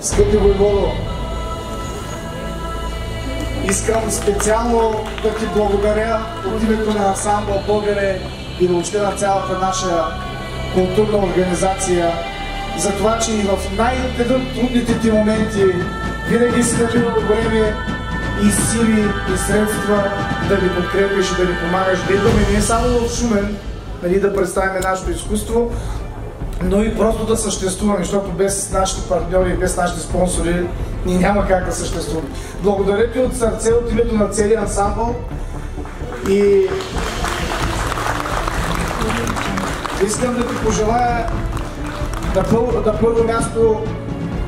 Скъпи войводо, искам специално да ти благодаря от името на ансамбъл Българе и въобще на цялата наша културна организация за това, че и в най-трудните ти моменти винаги си намирал време и сили и средства да ни подкрепиш и да ни помагаш, да идваме не само в Шумен, да представим нашето изкуство, но и просто да съществуваме, защото без нашите партньори и без нашите спонсори ние няма как да съществуваме. Благодаря ти от сърце, от името на целия ансамбъл и искам да ти пожелая на първо място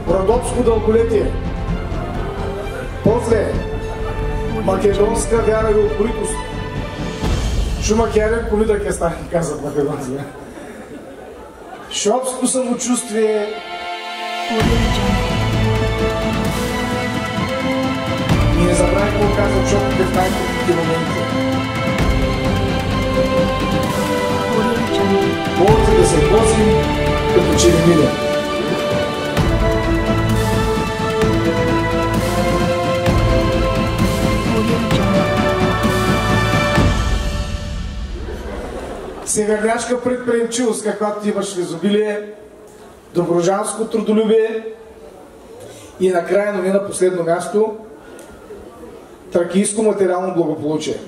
родопско дълголетие, после македонска вяра и упоритост. Шумакерен комидък е стане, казват македонци. Шопско самочувствие. И не забравяй какво казват шопите в най-трудните моменти. Можете да се возим, като че не мине. северняшка предприемчивост, каквато ти имаш в изобилие, доброжанско трудолюбие и накрая, но не на последно място, тракийско материално благополучие.